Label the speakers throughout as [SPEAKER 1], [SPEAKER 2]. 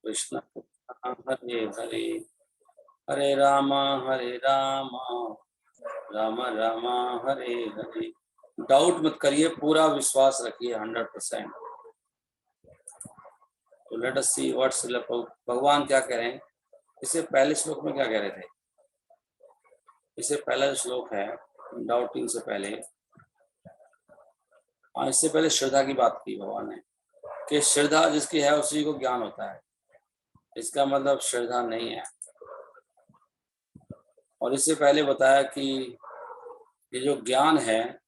[SPEAKER 1] कृष्ण हरे हरे, हरे Ram Ram Ram Hare Hare. Doubt मत करिए, पूरा विश्वास रखिए 100%। तो लेट अस सी व्हाट भगवान क्या कह रहे हैं। इससे पहले श्लोक में क्या कह रहे थे? इससे पहला श्लोक है डाउटिंग से पहले, इससे पहले श्रद्धा की बात की भगवान ने कि श्रद्धा जिसकी है उसी को ज्ञान होता है। इसका मतलब श्रद्धा नहीं है। और इससे पहले बताया कि ये जो ज्ञान है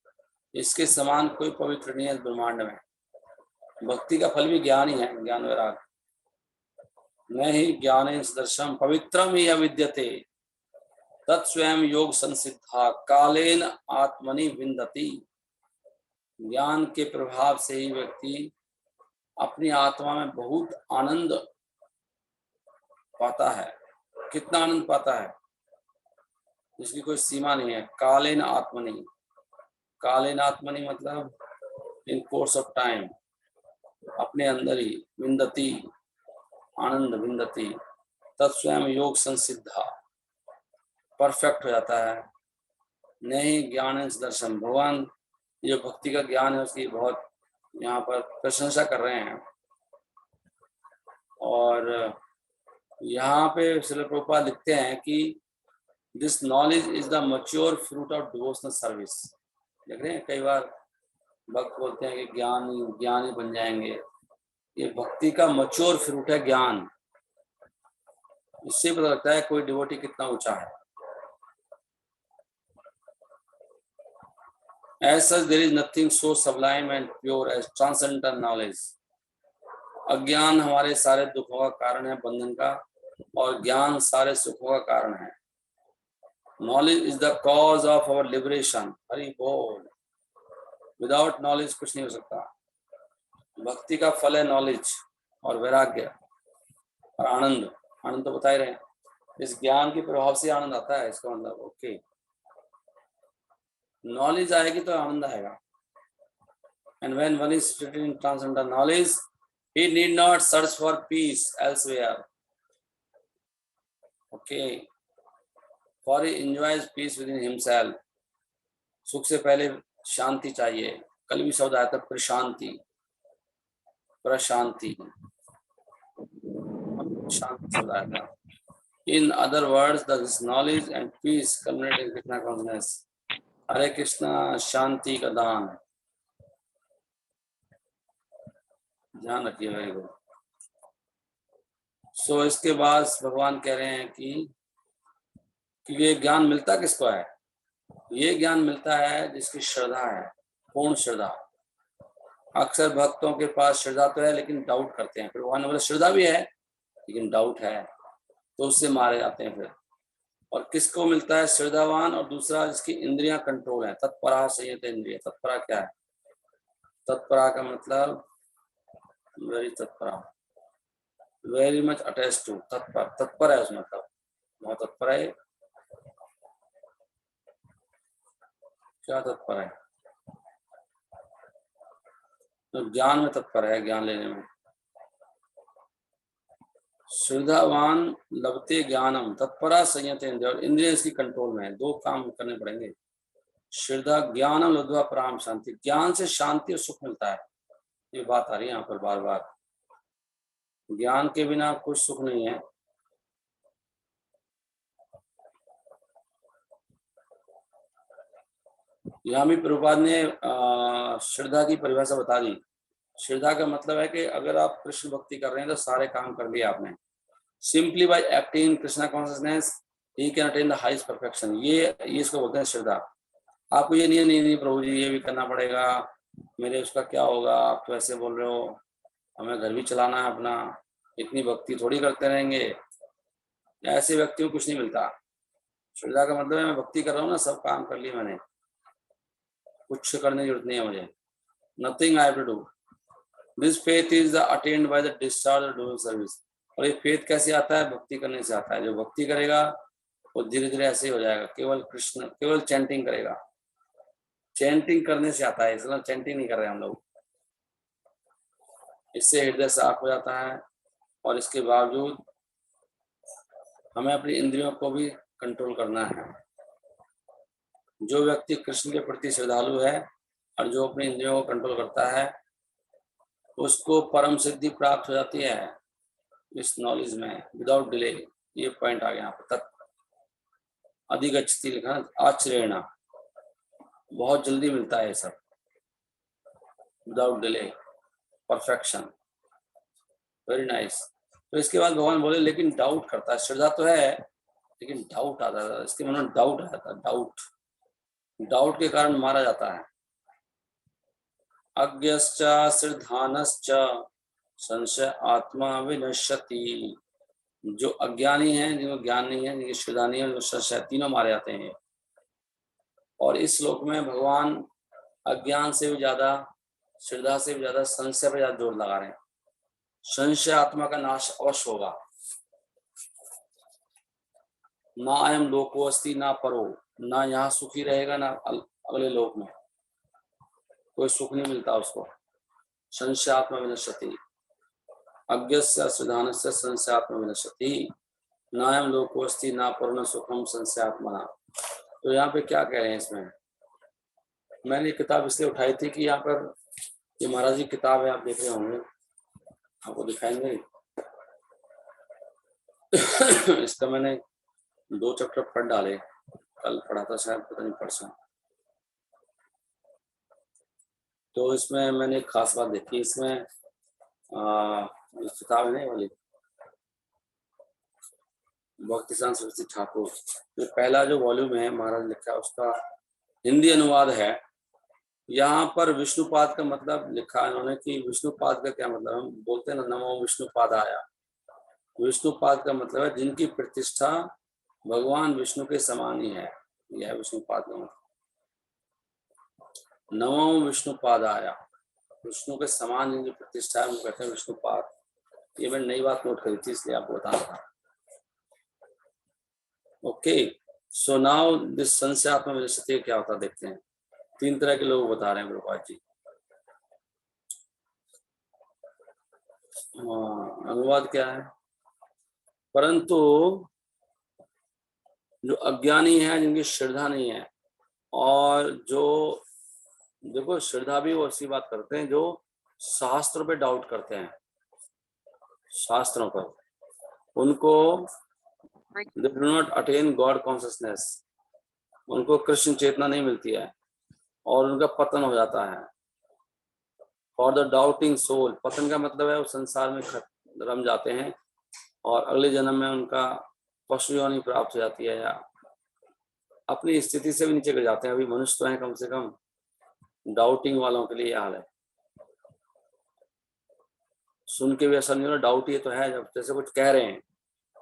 [SPEAKER 1] इसके समान कोई पवित्र नहीं है ब्रह्मांड में। भक्ति का फल भी ज्ञान ही है, ज्ञान वैराग। न ही ज्ञान दर्शम पवित्रम ही अविद्यते तत्स्वयं योग संसिद्धा कालेन आत्मनि विन्दति। ज्ञान के प्रभाव से ही व्यक्ति अपनी आत्मा में बहुत आनंद पाता है। कितना आनंद पाता है जिसकी कोई सीमा नहीं है। कालेन आत्मनि, कालेन आत्मनि मतलब इन कोर्स ऑफ टाइम, अपने अंदर ही। विन्दति आनंद, विन्दति तत्स्वयं योग संसिद्धा, परफेक्ट हो जाता है। नहीं ज्ञान दर्शन, भगवान जो भक्ति का ज्ञान है उसकी बहुत यहाँ पर प्रशंसा कर रहे हैं। और यहाँ पे श्रील प्रभुपाद लिखते हैं कि this knowledge is the mature fruit of devotional service. देख रहे हैं कई बार भक्त बोलते हैं कि ज्ञानी बन जाएंगे। ये भक्ति का मैच्योर फ्रूट है ज्ञान। इससे पता लगता है कोई डिवोटी कितना ऊंचा है। As such, there is nothing so sublime and pure as transcendental knowledge. अज्ञान हमारे सारे दुखों का कारण है, बंधन का, और ज्ञान सारे सुखों का कारण है। Knowledge is the cause of our liberation. Hari बोल। विदाउट नॉलेज कुछ नहीं हो सकता। भक्ति का फल है नॉलेज और वैराग्य और आनंद। आनंद तो बता ही रहे हैं, इस ज्ञान के प्रभाव से आनंद आता है। इसका मतलब ओके, नॉलेज आएगी तो आनंद आएगा। And when one is situated in transcendental knowledge, he need not search for peace elsewhere. Okay, for he enjoys peace within himself. सुख से पहले शांति चाहिए। कल भी शब्द आया था प्रशांति, प्रशांति, शांति शब्द आया था। In other words, this knowledge and peace culminate in Krishna consciousness. हरे कृष्णा, शांति का दान। ध्यान रखिए, वेरी गुड। सो इसके बाद भगवान कह रहे हैं कि ये ज्ञान मिलता किसको है? ये ज्ञान मिलता है जिसकी श्रद्धा है, पूर्ण श्रद्धा। अक्सर भक्तों के पास श्रद्धा तो है लेकिन डाउट करते हैं। फिर भगवान ने बोला श्रद्धा भी है लेकिन डाउट है, तो उससे मारे जाते हैं फिर। और किसको मिलता है? श्रद्धावान, और दूसरा जिसकी इंद्रियां कंट्रोल है। तत्परा संयत इंद्रिय। तत्परा क्या है? तत्परा का मतलब वेरी तत्परा, वेरी मच अटैच टू। तत्पर, तत्पर है उसमें, मतलब बहुत तत्पर है। क्या तत्पर है? तो ज्ञान में तत्पर है, ज्ञान लेने में। श्रद्धावान लभते ज्ञानम तत्परा संयत इंद्रिय। और इंद्रिय इसकी कंट्रोल में है। दो काम करने पड़ेंगे। श्रद्धा ज्ञानम लब्ध्वा पराम शांति। ज्ञान से शांति और सुख मिलता है। ये बात आ रही है यहाँ पर बार बार। ज्ञान के बिना कुछ सुख नहीं है। यहाँ भी प्रभुपाद ने श्रद्धा की परिभाषा बता दी। श्रद्धा का मतलब है कि अगर आप कृष्ण भक्ति कर रहे हैं तो सारे काम कर लिए आपने। Simply by acting Krishna consciousness he can attain the highest perfection. ये इसको बोलते हैं श्रद्धा। आपको ये नहीं प्रभु जी ये भी करना पड़ेगा, मेरे उसका क्या होगा, आप तो ऐसे बोल रहे हो, हमें घर भी चलाना है अपना, इतनी भक्ति थोड़ी करते रहेंगे। ऐसे व्यक्ति को कुछ नहीं मिलता। श्रद्धा का मतलब है मैं भक्ति कर रहा हूँ ना, सब काम कर लिए मैंने, कुछ करने की जरूरत नहीं है मुझे। Nothing I have to do. This faith is attend by the discharge of doing service. और ये फेथ कैसे आता है? भक्ति करने से आता है। जो भक्ति करेगा वो धीरे धीरे ऐसे ही हो जाएगा। केवल कृष्ण, केवल चैंटिंग करेगा। चैंटिंग करने से आता है, इसलिए चैंटिंग नहीं कर रहे हम लोग। इससे हृदय साफ हो जाता है और इसके बावजूद हमें अपनी इंद्रियों को भी कंट्रोल करना है। जो व्यक्ति कृष्ण के प्रति श्रद्धालु है और जो अपनी इंद्रियों को कंट्रोल करता है, उसको परम सिद्धि प्राप्त हो जाती है इस नॉलेज में, विदाउट डिले। ये पॉइंट आ गया यहाँ पर। तत् अधिगच्छति लिखा, आचरेण, बहुत जल्दी मिलता है ये सब, without delay, perfection. Very nice. तो इसके बाद भगवान बोले लेकिन डाउट करता है, श्रद्धा तो है लेकिन डाउट आता है, इसके मन में डाउट आता है। डाउट के कारण मारा जाता है। अज्ञश्च श्रद्धानश्च संशय आत्मा विनश्यति। जो अज्ञानी हैं, जिनको ज्ञान नहीं है, जिनकी श्रद्धा नहीं है, जो संशय, तीनों मारे जाते हैं। और इस श्लोक में भगवान अज्ञान से भी ज्यादा, श्रद्धा से भी ज्यादा संशय पर ज्यादा जोर लगा रहे हैं। संशय आत्मा का नाश अवश्य होगा। ना अयम लोको अस्ति ना परो, ना यहाँ सुखी रहेगा ना अगले लोक में, कोई सुख नहीं मिलता उसको। संशय आत्मा विनश्यति, अज्ञस्य श्रद्धानस्य संशय आत्मा विनश्यति, नायम लोको अस्ति ना परो न सुखम संशय आत्मा। तो यहाँ पे क्या कह रहे हैं इसमें? मैंने किताब इसलिए उठाई थी कि यहाँ पर ये महाराज जी किताब है, आप देख रहे होंगे, आपको दिखाएंगे। इसका मैंने 2 चैप्टर पढ़ डाले, कल पढ़ा था शायद, पता नहीं परसों। तो इसमें मैंने एक खास बात देखी। इसमें किताब है नहीं वाली भक्तिसार सरस्वती ठाकुर, जो पहला जो वॉल्यूम है महाराज लिखा है, उसका हिंदी अनुवाद है। यहाँ पर विष्णुपाद का मतलब लिखा है उन्होंने कि विष्णुपाद का क्या मतलब, हम बोलते हैं ना नमो विष्णुपाद आया। विष्णुपाद का मतलब है जिनकी प्रतिष्ठा भगवान विष्णु के समान ही है, यह विष्णुपाद का मतलब। नमो विष्णुपाद आया, विष्णु के समान जिनकी प्रतिष्ठा है, उनको कहते हैं विष्णुपाद। ये मैंने नई बात नोट करी थी, इसलिए आपको बता रहा था। ओके, सो नाउ दिस संशय आत्मा विनश्यति क्या होता है देखते हैं। 3 तरह के लोग बता रहे हैं प्रभुपाद जी। अनुवाद क्या है? परंतु जो अज्ञानी है, जिनकी श्रद्धा नहीं है, और जो देखो श्रद्धा भी वो ऐसी बात करते हैं जो शास्त्रों पे डाउट करते हैं, शास्त्रों पर, उनको they do not attain God consciousness, उनको कृष्ण चेतना नहीं मिलती है और उनका पतन हो जाता है। फॉर द डाउटिंग सोल, पतन का मतलब है वो संसार में रम जाते हैं और अगले जन्म में उनका पशु योनि प्राप्त हो जाती है, या अपनी स्थिति से भी नीचे गिर जाते हैं। अभी मनुष्य तो है कम से कम, डाउटिंग वालों के लिए यह हाल है। सुन के भी असर नहीं हो रहा, डाउट ये तो है, जब जैसे कुछ कह रहे हैं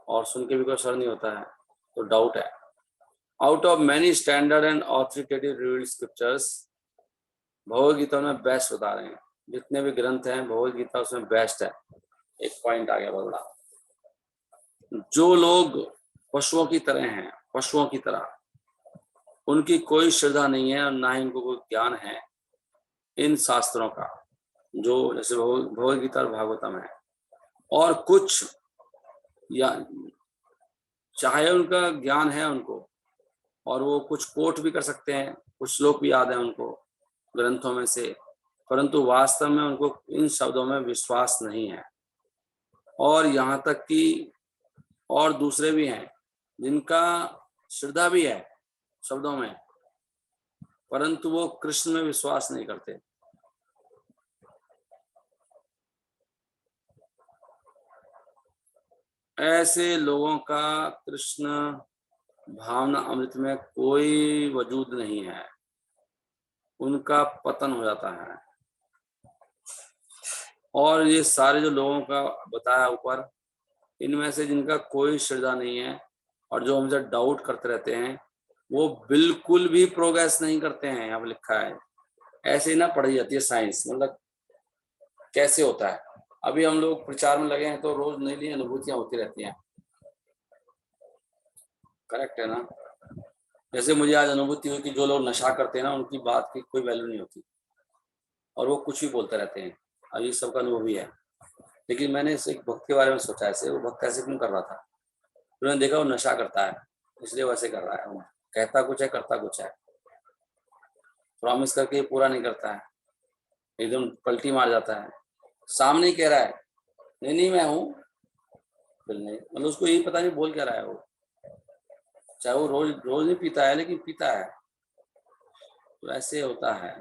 [SPEAKER 1] और सुन के भी कोई असर नहीं होता है तो डाउट है। Out of many standard and authoritative revealed scriptures, Bhagavad Gita में बेस्ट बता रहे हैं, जितने भी ग्रंथ हैं भगवद गीता उसमें बेस्ट है। एक पॉइंट आ गया बड़ा, जो लोग पशुओं की तरह हैं, पशुओं की तरह, उनकी कोई श्रद्धा नहीं है और ना ही उनको कोई ज्ञान है इन शास्त्रों का, जो जैसे भगवद गीता और भागवतम है। और कुछ या चाहे उनका ज्ञान है उनको और वो कुछ कोट भी कर सकते हैं, कुछ श्लोक भी याद है उनको ग्रंथों में से, परंतु वास्तव में उनको इन शब्दों में विश्वास नहीं है। और यहाँ तक कि और दूसरे भी हैं जिनका श्रद्धा भी है शब्दों में, परंतु वो कृष्ण में विश्वास नहीं करते। ऐसे लोगों का कृष्ण भावना अमृत में कोई वजूद नहीं है, उनका पतन हो जाता है। और ये सारे जो लोगों का बताया ऊपर, इनमें से जिनका कोई श्रद्धा नहीं है और जो हमसे डाउट करते रहते हैं, वो बिल्कुल भी प्रोग्रेस नहीं करते हैं। यहाँ पर लिखा है, ऐसे ही ना पढ़ी जाती है साइंस, मतलब कैसे होता है। अभी हम लोग प्रचार में लगे हैं तो रोज नई नई अनुभूतियां होती रहती हैं, करेक्ट है ना। जैसे मुझे आज अनुभूति हुई कि जो लोग नशा करते हैं ना, उनकी बात की कोई वैल्यू नहीं होती और वो कुछ भी बोलते रहते हैं। अब ये सबका अनुभव ही है। लेकिन मैंने इस एक भक्त के बारे में सोचा, ऐसे वो भक्त ऐसे क्यों कर रहा था, तो मैंने देखा वो नशा करता है, इसलिए वैसे कर रहा है। वो कहता कुछ है, करता कुछ है, प्रॉमिस करके पूरा नहीं करता है, एकदम पलटी मार जाता है। सामने ही कह रहा है नहीं नहीं मैं हूँ, फिर नहीं, मतलब उसको यही पता नहीं बोल क्या रहा है वो, चाहे वो रोज रोज नहीं पीता है लेकिन पीता है। तो ऐसे होता है।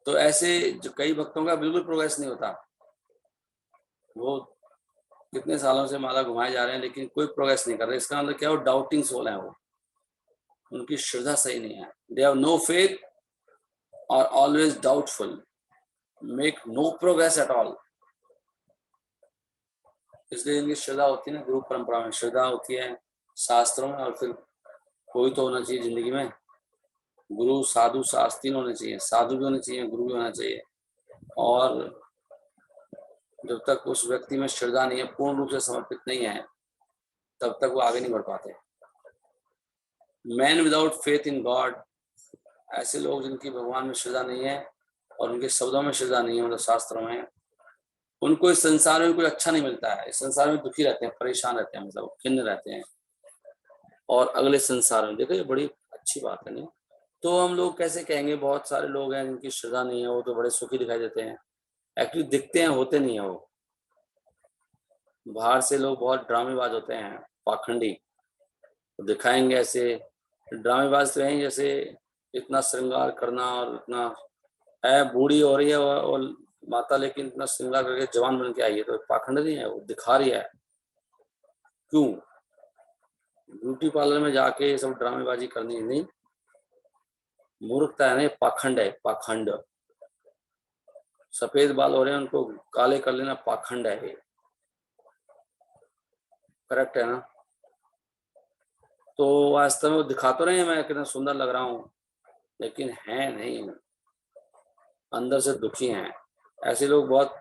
[SPEAKER 1] तो ऐसे जो कई भक्तों का बिल्कुल प्रोग्रेस नहीं होता, वो कितने सालों से माला घुमाए जा रहे हैं लेकिन कोई प्रोग्रेस नहीं कर रहे। इसका मतलब क्या, वो डाउटिंग सोल है, वो उनकी श्रद्धा सही नहीं है। दे हैव नो फेथ और always doubtful, make no progress at all. इसलिए इनकी श्रद्धा होती है ना गुरु परंपरा में, श्रद्धा होती है शास्त्रों में, और फिर कोई तो होना चाहिए जिंदगी में, गुरु साधु शास्त्र तीन होने चाहिए, साधु भी होने चाहिए, गुरु भी होना चाहिए। और जब तक उस व्यक्ति में श्रद्धा नहीं है, पूर्ण रूप से समर्पित नहीं है, तब तक वो आगे नहीं बढ़ पाते। Man without faith in God, ऐसे लोग जिनकी भगवान में श्रद्धा नहीं है और उनके शब्दों में श्रद्धा नहीं है, मतलब शास्त्रों में, उनको इस संसार में कुछ अच्छा नहीं मिलता है। इस संसार में दुखी रहते हैं, परेशान रहते हैं, मतलब खिन्न रहते हैं। और अगले संसार में, देखो ये बड़ी अच्छी बात है नहीं। तो हम लोग कैसे कहेंगे, बहुत सारे लोग हैं जिनकी श्रद्धा नहीं है, वो तो बड़े सुखी दिखाई देते हैं, एक्चुअली दिखते हैं, होते नहीं है वो। बाहर से लोग बहुत ड्रामेबाज होते हैं, पाखंडी, तो दिखाएंगे ऐसे ड्रामेबाज तो हैं, जैसे इतना श्रृंगार करना, और इतना है, बूढ़ी हो रही है और माता, लेकिन इतना श्रृंगार करके जवान बन के आई है, तो पाखंड नहीं है, वो दिखा रही है। क्यों? ब्यूटी पार्लर में जाके ये सब ड्रामेबाजी करनी नहीं, मूर्खता है ना, पाखंड है, पाखंड। सफेद बाल हो रहे हैं उनको काले कर लेना, पाखंड है ये, करेक्ट है ना। तो वास्तव में वो दिखा तो रहे हैं मैं कितना सुंदर लग रहा हूँ, लेकिन है नहीं, अंदर से दुखी हैं। ऐसे लोग बहुत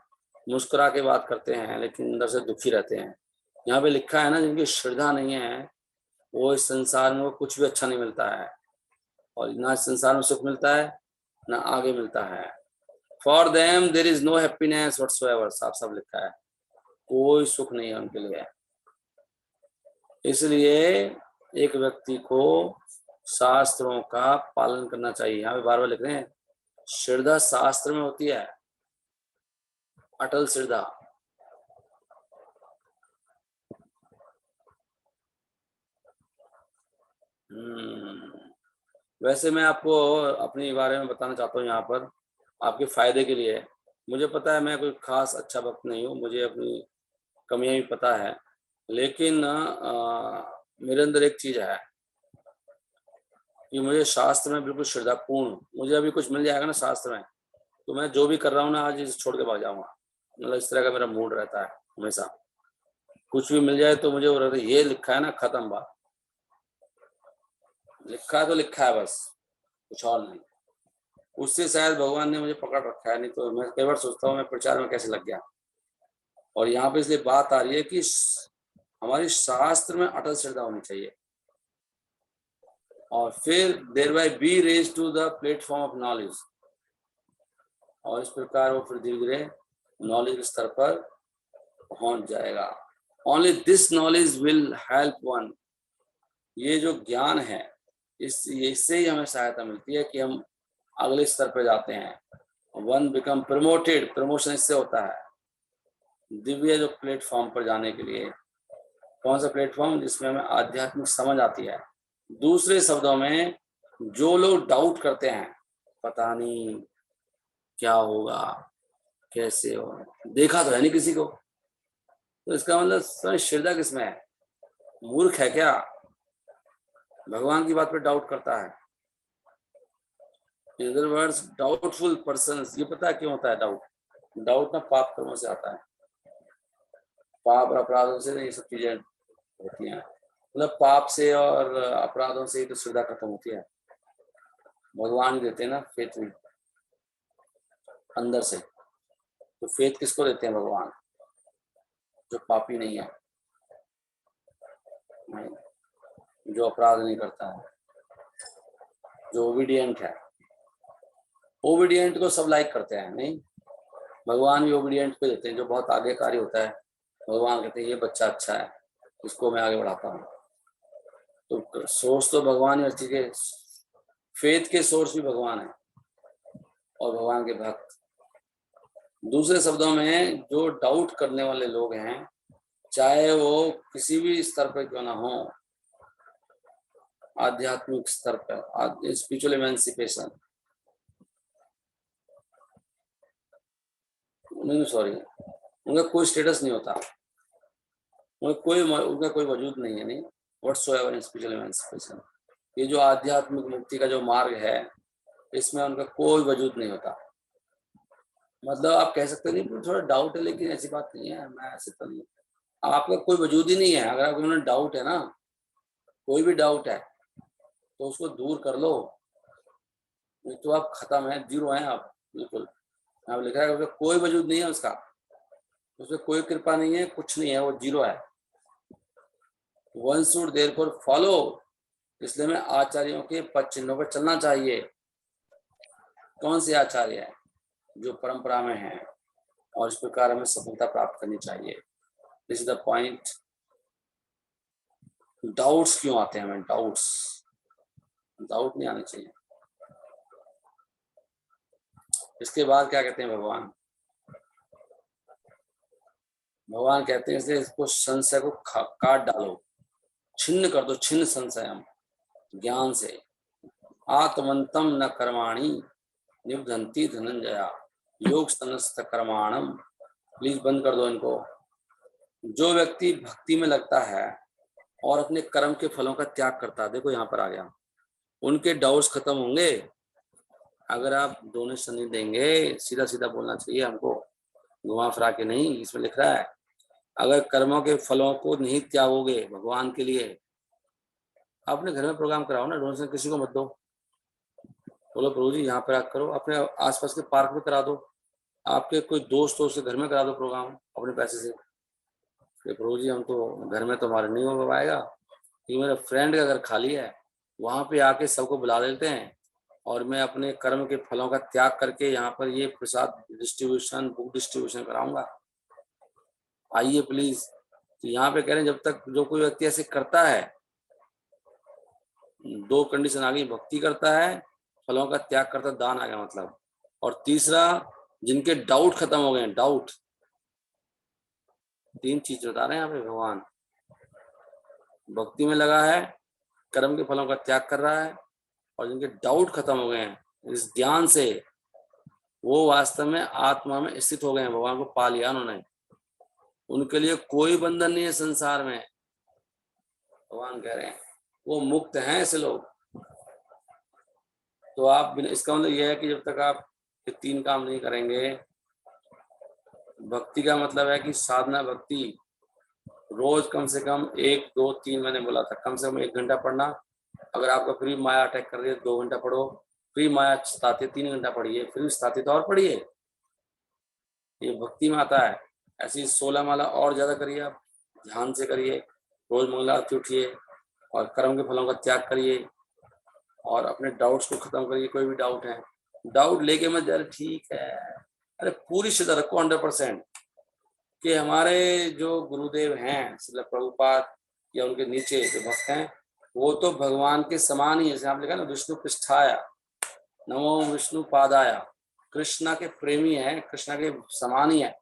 [SPEAKER 1] मुस्कुरा के बात करते हैं लेकिन अंदर से दुखी रहते हैं। यहाँ पे लिखा है ना, जिनकी श्रद्धा नहीं है, वो इस संसार में वो कुछ भी अच्छा नहीं मिलता है, और ना इस संसार में सुख मिलता है ना आगे मिलता है। For them there is no happiness whatsoever, साफ साफ लिखा है, कोई सुख नहीं है उनके लिए। इसलिए एक व्यक्ति को शास्त्रों का पालन करना चाहिए। यहाँ पे बार बार लिख रहे हैं, श्रद्धा शास्त्र में होती है, अटल श्रद्धा। वैसे मैं आपको अपने बारे में बताना चाहता हूँ यहाँ पर, आपके फायदे के लिए। मुझे पता है मैं कोई खास अच्छा वक्त नहीं हूँ, मुझे अपनी कमियां भी पता है, लेकिन मेरे अंदर एक चीज है कि मुझे शास्त्र में बिल्कुल श्रद्धापूर्ण, मुझे अभी कुछ मिल जाएगा ना शास्त्र में, तो मैं जो भी कर रहा हूँ ना आज इसे छोड़ के भाग जाऊंगा। मतलब इस तरह का मेरा मूड रहता है हमेशा। कुछ भी मिल जाए तो मुझे वो रहता है, ये लिखा है ना, खत्म बात, लिखा है तो लिखा है बस, कुछ और नहीं। उससे शायद भगवान ने मुझे पकड़ रखा है, नहीं तो मैं कई बार सोचता हूँ मैं प्रचार में कैसे लग गया। और यहाँ पे इसलिए बात आ रही है कि हमारी शास्त्र में अटल श्रद्धा होनी चाहिए, और फिर thereby be raise to the platform of knowledge, और इस प्रकार वो फिर धीरे धीरे नॉलेज के स्तर पर पहुंच जाएगा। Only this knowledge will help one, ये जो ज्ञान है इससे ही हमें सहायता मिलती है कि हम अगले स्तर पर जाते हैं। वन बिकम प्रमोटेड, प्रमोशन इससे होता है दिव्य जो प्लेटफॉर्म पर जाने के लिए। कौन सा प्लेटफॉर्म? जिसमें हमें आध्यात्मिक समझ आती है। दूसरे शब्दों में, जो लोग डाउट करते हैं, पता नहीं क्या होगा, कैसे हो, देखा तो है नहीं किसी को, तो इसका मतलब श्रद्धा किसमें है? मूर्ख है क्या? भगवान की बात पे डाउट करता है। In other words doubtful person. ये पता है क्यों होता है डाउट? डाउट ना पाप कर्मों से आता है, पाप और अपराधों से ये सब चीजें होती हैं। मतलब पाप से और अपराधों से ही तो श्रद्धा खत्म होती है। भगवान देते हैं ना फेथ में अंदर से, तो फेथ किसको देते हैं? भगवान, जो पापी नहीं है, जो अपराध नहीं करता है, जो ओबीडियंट है। ओबीडियंट को सब लाइक करते हैं नहीं, भगवान भी ओबीडियंट पे देते हैं, जो बहुत आज्ञाकारी होता है भगवान कहते हैं ये बच्चा अच्छा है, इसको मैं आगे बढ़ाता हूँ। तो सोर्स तो भगवान ही हर चीज के, फेथ के सोर्स भी भगवान है और भगवान के भक्त। दूसरे शब्दों में जो डाउट करने वाले लोग हैं, चाहे वो किसी भी स्तर पर क्यों ना हो, आध्यात्मिक स्तर पर, स्पिरिचुअल इमेंसिपेशन, नहीं सॉरी, उनका कोई स्टेटस नहीं होता, उनका कोई वजूद नहीं है, नहीं व्हाटसोएवर इन स्पिरिचुअल इमेंसिपेशन। ये जो आध्यात्मिक मुक्ति का जो मार्ग है, इसमें उनका कोई वजूद नहीं होता। मतलब आप कह सकते नहीं थोड़ा डाउट है, लेकिन ऐसी बात नहीं है, मैं ऐसे तो नहीं, आपका कोई वजूद ही नहीं है। अगर आपके मन डाउट है ना, कोई भी डाउट है, तो उसको दूर कर लो, नहीं तो आप खत्म है, जीरो हैं आप, बिल्कुल। आप लिखा है उसका कोई वजूद नहीं है, उसमें कोई कृपा नहीं है, कुछ नहीं है, वो जीरो है। वन शुड देयरफॉर फॉलो, इसलिए में आचार्यों के पद चिन्हों पर चलना चाहिए। कौन से आचार्य है? जो परंपरा में है, और इस प्रकार हमें सफलता प्राप्त करनी चाहिए। This is the point. Doubts क्यों आते हैं हमें? डाउट नहीं आने चाहिए। इसके बाद क्या कहते हैं भगवान? भगवान कहते हैं इसलिए इसको संशय को काट डालो, छिन्न कर दो, छिन्न संशयम, ज्ञान से। आत्मंतम न कर्माणि निबधंती धनंजया योग संस्त कर्माणम। प्लीज बंद कर दो इनको। जो व्यक्ति भक्ति में लगता है और अपने कर्म के फलों का त्याग करता है, देखो यहाँ पर आ गया, उनके डाउट्स खत्म होंगे। अगर आप डोनेशन नहीं देंगे, सीधा सीधा बोलना चाहिए हमको, घुमा फिरा के नहीं। इसमें लिख रहा है अगर कर्मों के फलों को नहीं त्यागोगे भगवान के लिए, अपने घर में प्रोग्राम कराओ ना, डोनेशन किसी को मत दो। बोलो प्रभु जी यहाँ पर करो, अपने आसपास के पार्क में करा दो, आपके कोई दोस्त हो उसके घर में करा दो प्रोग्राम अपने पैसे से। प्रभु जी हम तो घर में तो हमारे नहीं हो पाएगा, कि मेरे फ्रेंड का घर खाली है, वहां पे आके सबको बुला लेते हैं और मैं अपने कर्म के फलों का त्याग करके यहाँ पर ये प्रसाद डिस्ट्रीब्यूशन, बुक डिस्ट्रीब्यूशन कराऊंगा, आइए प्लीज। तो यहाँ पे कह रहे हैं जब तक जो कोई व्यक्ति ऐसे करता है, दो कंडीशन आ गई, भक्ति करता है, फलों का त्याग करता, दान आ गया मतलब। और तीसरा, जिनके डाउट खत्म हो गए, डाउट, तीन चीज बता रहे हैं यहाँ पे भगवान। भक्ति में लगा है, कर्म के फलों का त्याग कर रहा है, और जिनके डाउट खत्म हो गए हैं इस ज्ञान से, वो वास्तव में आत्मा में स्थित हो गए हैं, भगवान को पा लिया उन्होंने। उनके लिए कोई बंधन नहीं है संसार में, भगवान कह रहे हैं वो मुक्त हैं ऐसे लोग। तो आप, इसका मतलब यह है कि जब तक आप ये तीन काम नहीं करेंगे, भक्ति का मतलब है कि साधना भक्ति, रोज कम से कम 1, 2, 3, मैंने बोला था कम से कम 1 घंटा पढ़ना। अगर आपका फ्री माया अटैक कर रही है 2 घंटा पढ़ो, फ्री माया सताती 3 घंटा पढ़िए, फ्री सताती तो और पढ़िए, ये भक्ति में आता है। ऐसी 16 माला और ज्यादा करिए, आप ध्यान से करिए, रोज मंगला आरती उठिए और कर्म के फलों का त्याग करिए और अपने डाउट्स को खत्म करिए। कोई भी डाउट है, डाउट लेके मत जा रहे, ठीक है, अरे पूरी श्रद्धा रखो 100% कि हमारे जो गुरुदेव हैं श्रील प्रभुपाद या उनके नीचे जो भक्त हैं, वो तो भगवान के समान ही है। जैसे आप लिखा ना, विष्णु पृष्ठाया नमो विष्णु पादाया, कृष्णा के प्रेमी है, कृष्णा के समान ही है,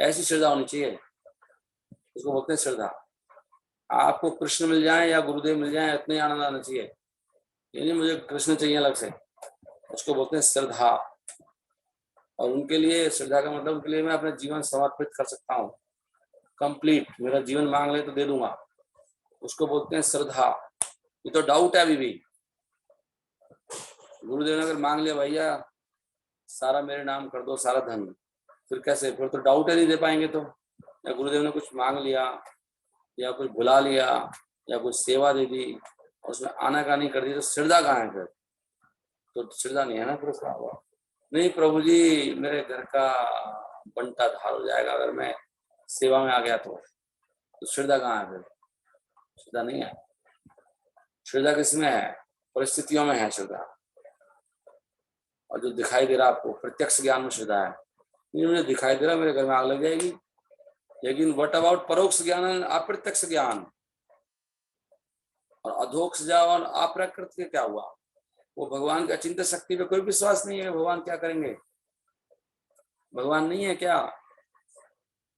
[SPEAKER 1] ऐसी श्रद्धा होनी चाहिए। उसको बोलते हैं श्रद्धा। आपको कृष्ण मिल जाए या गुरुदेव मिल जाए, इतने आनंद आना चाहिए, ये नहीं मुझे कृष्ण चाहिए अलग से, उसको बोलते हैं श्रद्धा। और उनके लिए श्रद्धा का मतलब, उनके लिए मैं अपना जीवन समर्पित कर सकता हूँ, कंप्लीट, मेरा जीवन मांग ले तो दे दूंगा, उसको बोलते हैं श्रद्धा। ये तो डाउट है अभी भी। गुरुदेव ने अगर मांग लिया भैया सारा मेरे नाम कर दो, सारा धन, फिर कैसे, फिर तो डाउट है, नहीं दे पाएंगे। तो या गुरुदेव ने कुछ मांग लिया या कुछ बुला लिया या कुछ सेवा दे दी और उसमें आनाकानी कर दी, तो श्रद्धा कहाँ है फिर? तो श्रद्धा नहीं है ना फिर उसका। नहीं प्रभु जी मेरे घर का बंटा धार हो जाएगा अगर मैं सेवा में आ गया, तो श्रद्धा कहाँ है फिर? श्रद्धा नहीं है। श्रद्धा किसमें है? परिस्थितियों में है श्रद्धा। और जो दिखाई दे रहा है आपको, प्रत्यक्ष ज्ञान में श्रद्धा है। मुझे दिखाई दे रहा मेरे घर में आग लग जाएगी। लेकिन व्हाट अबाउट परोक्ष ज्ञान, अप्रत्यक्ष ज्ञान और अधोक्ष ज्ञान, अप्राकृत के क्या हुआ? वो भगवान की अचिंत्य शक्ति पे कोई विश्वास नहीं है। भगवान क्या करेंगे? भगवान नहीं है क्या?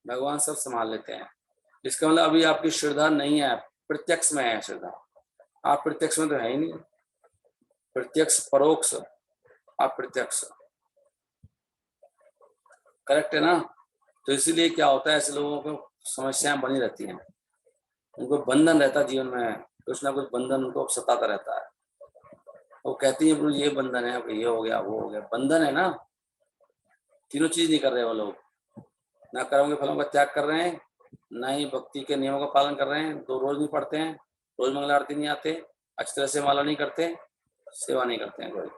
[SPEAKER 1] भगवान सब संभाल लेते हैं। इसका मतलब अभी आपकी श्रद्धा नहीं है, प्रत्यक्ष में है श्रद्धा। आप प्रत्यक्ष में तो है ही नहीं। प्रत्यक्ष, परोक्ष, अप्रत्यक्ष, करेक्ट है ना? तो इसीलिए क्या होता है, ऐसे लोगों को समस्याएं बनी रहती हैं, उनको बंधन रहता है जीवन में, कुछ ना कुछ बंधन उनको सताता रहता है। वो कहती है प्रभु ये बंधन है, ये हो गया, वो हो गया। बंधन है ना, तीनों चीज नहीं कर रहे वो लोग। ना कर्म के फलों का त्याग कर रहे हैं, ना ही भक्ति के नियमों का पालन कर रहे हैं, 2 रोज नहीं पढ़ते हैं, रोज मंगल आरती नहीं आते, अच्छी तरह से माला नहीं करते, सेवा नहीं करते हैं, कोई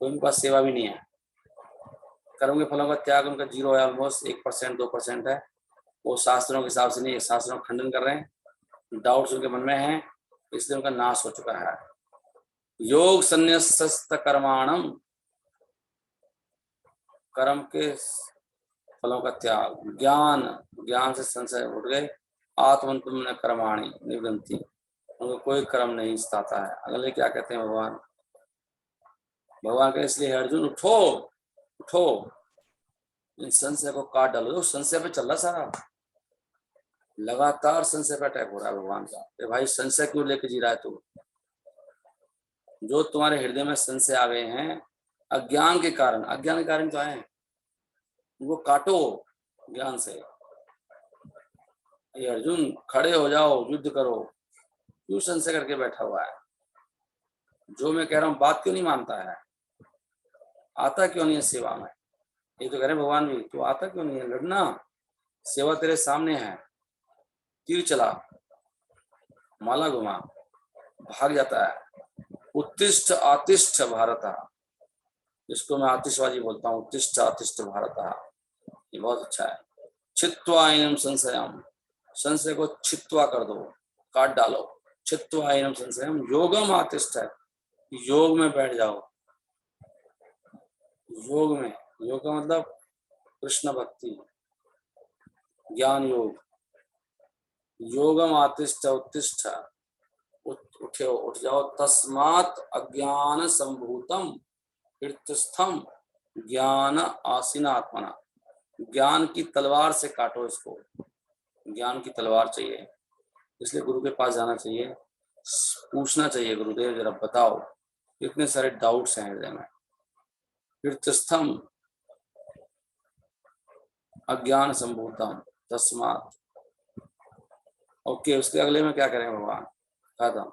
[SPEAKER 1] उनके पास सेवा भी नहीं है। कर्म के फलों का त्याग उनका 0 है, ऑलमोस्ट 1%, 2% है। वो शास्त्रों के हिसाब से नहीं, शास्त्रों का खंडन कर रहे हैं, डाउट्स उनके मन में हैं, इसलिए उनका नाश हो चुका है। योग संन्यासस्त कर्माणम, कर्म के फलों का त्याग, ज्ञान, ज्ञान से संशय उठ गए, आत्मंतुम कर्माणी निवृत्ति, उनको कोई कर्म नहीं सताता है। अगले क्या कहते हैं भगवान? भगवान के इसलिए अर्जुन उठो उठो, इन संशय को काट डालो। संशय पे चल रहा सारा, लगातार संशय पे अटैक हो रहा है भगवान का। तो भाई संशय क्यों लेके जी रहा है तू? जो तुम्हारे हृदय में संशय आ गए हैं अज्ञान के कारण, अज्ञान के कारण तो आए हैं, उनको काटो ज्ञान से। ये अर्जुन खड़े हो जाओ, युद्ध करो, क्यों संशय करके बैठा हुआ है? जो मैं कह रहा हूँ बात क्यों नहीं मानता है? आता क्यों नहीं है सेवा में? ये तो कह रहे भगवान भी, तो आता क्यों नहीं है? लड़ना, सेवा तेरे सामने है, तीर चला, माला घुमा, भाग जाता है। उत्तिष्ठ आतिष्ठ भारत, जिसको मैं आतिशबाजी बोलता हूँ, उत्तिष्ठ आतिष्ठ भारत, ये बहुत अच्छा है। छित्वायनम संशयम, संशय को छित्वा कर दो, काट डालो। छित्वायनम संशयम योगम आतिष्ठ, योग में बैठ जाओ। योग में, योग का मतलब कृष्ण भक्ति, ज्ञान योग। योगम आतिष्ठ, उत्तिष्ठ, उठो, उठ जाओ। तस्मात् अज्ञान संभूतम हृतस्थम ज्ञान आसीन आत्मना, ज्ञान की तलवार से काटो इसको। ज्ञान की तलवार चाहिए, इसलिए गुरु के पास जाना चाहिए, पूछना चाहिए, गुरुदेव जरा बताओ, इतने सारे डाउट्स हैं हृदय में। हृतस्थम अज्ञान संभूतम तस्मात्। ओके, उसके अगले में क्या करेंगे भगवान? खत्म।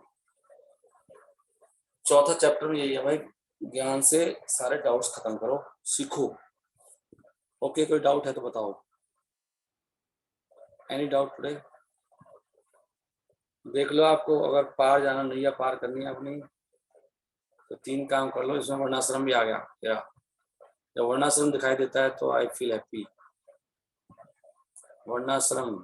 [SPEAKER 1] चौथा चैप्टर में यही है भाई, ज्ञान से सारे डाउट्स खत्म करो, सीखो। ओके, कोई डाउट है तो बताओ। Any doubt today? देख लो, आपको अगर पार जाना, नैया पार करनी है अपनी, तो 3 काम कर लो। इसमें वर्णाश्रम भी आ गया तेरा। जब वर्णाश्रम दिखाई देता है तो आई फील हैप्पी। वर्णाश्रम,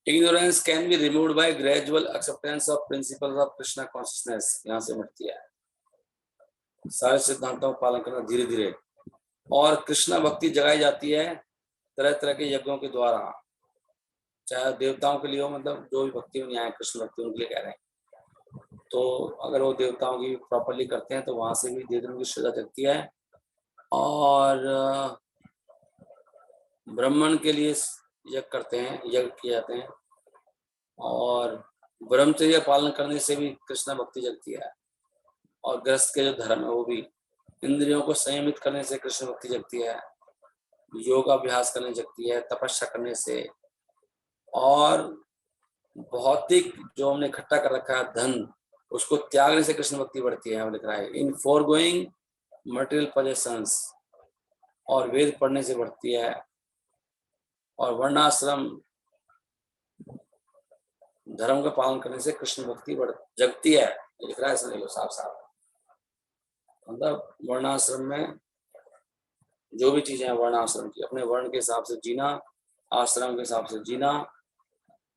[SPEAKER 1] ignorance can be removed by gradual acceptance of principles of Krishna consciousness, यहाँ से मिटती है। सारे सिद्धांतों का पालन करना धीरे धीरे, और कृष्णा भक्ति जगाई जाती है तरह तरह के यज्ञों के द्वारा, चाहे देवताओं के लिए हो, मतलब जो भी भक्ति में आए कृष्ण भक्ति उनके लिए कह रहे हैं। तो अगर वो देवताओं की प्रॉपरली करते हैं तो वहां से भी धीरे धीरे उनकी श्रद्धा जगती है। और ब्राह्मण के लिए यज्ञ करते हैं, यज्ञ किए जाते हैं, और ब्रह्मचर्य पालन करने से भी कृष्ण भक्ति जगती है। और गृहस्थ के जो धर्म है वो भी, इंद्रियों को संयमित करने से कृष्ण भक्ति जगती है, योगाभ्यास करने जगती है, तपस्या करने से, और भौतिक जो हमने इकट्ठा कर रखा है धन, उसको त्यागने से कृष्ण भक्ति बढ़ती है। लिख रहा है इन फोरगोइंग मटेरियल पोजेशंस, और वेद पढ़ने से बढ़ती है, और वर्णाश्रम धर्म का पालन करने से कृष्ण भक्ति जगती है। लिख रहा है इसमें साफ साफ, मतलब वर्णाश्रम में जो भी चीजें हैं वर्णाश्रम की, अपने वर्ण के हिसाब से जीना, आश्रम के हिसाब से जीना,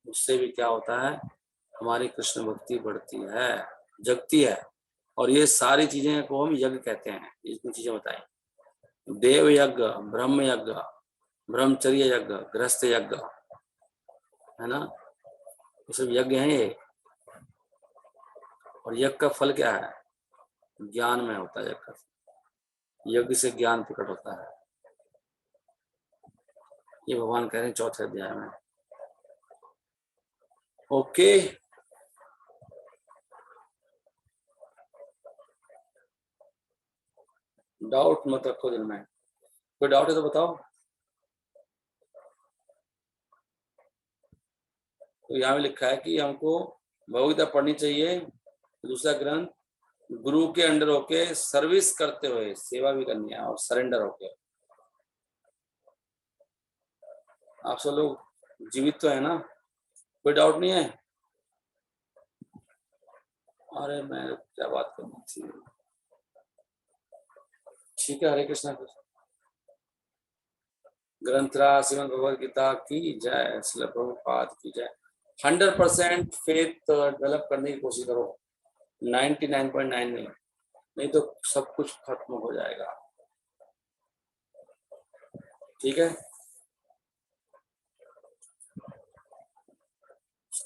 [SPEAKER 1] उससे भी क्या होता है, हमारी कृष्ण भक्ति बढ़ती है, जगती है। और ये सारी चीजें को हम यज्ञ कहते हैं। इतनी चीजें बताई, देव यज्ञ, ब्रह्म यज्ञ, ब्रह्मचर्य यज्ञ, गृहस्थ यज्ञ, है ना, ये सब यज्ञ हैं ये। और यज्ञ का फल क्या है? ज्ञान में होता है यज्ञ का फल। यज्ञ से ज्ञान प्रकट होता है, ये भगवान कह रहे हैं चौथे अध्याय में। ओके, डाउट मत रखो दिल में। कोई डाउट है तो बताओ। तो यहाँ भी लिखा है कि हमको भगवद्गीता पढ़नी चाहिए, दूसरा ग्रंथ गुरु के अंडर होके सर्विस करते हुए सेवा भी करनी है और सरेंडर होके। आप सब लोग जीवित तो है ना? कोई डाउट नहीं है? अरे मैं क्या बात करनी थी। ठीक है, हरे कृष्णा। ग्रंथराज श्रीमद् भगवद गीता की जय, श्रील प्रभुपाद की जय। 100% फेथ डेवलप करने की कोशिश करो, 99.9 नहीं तो सब कुछ खत्म हो जाएगा। ठीक है।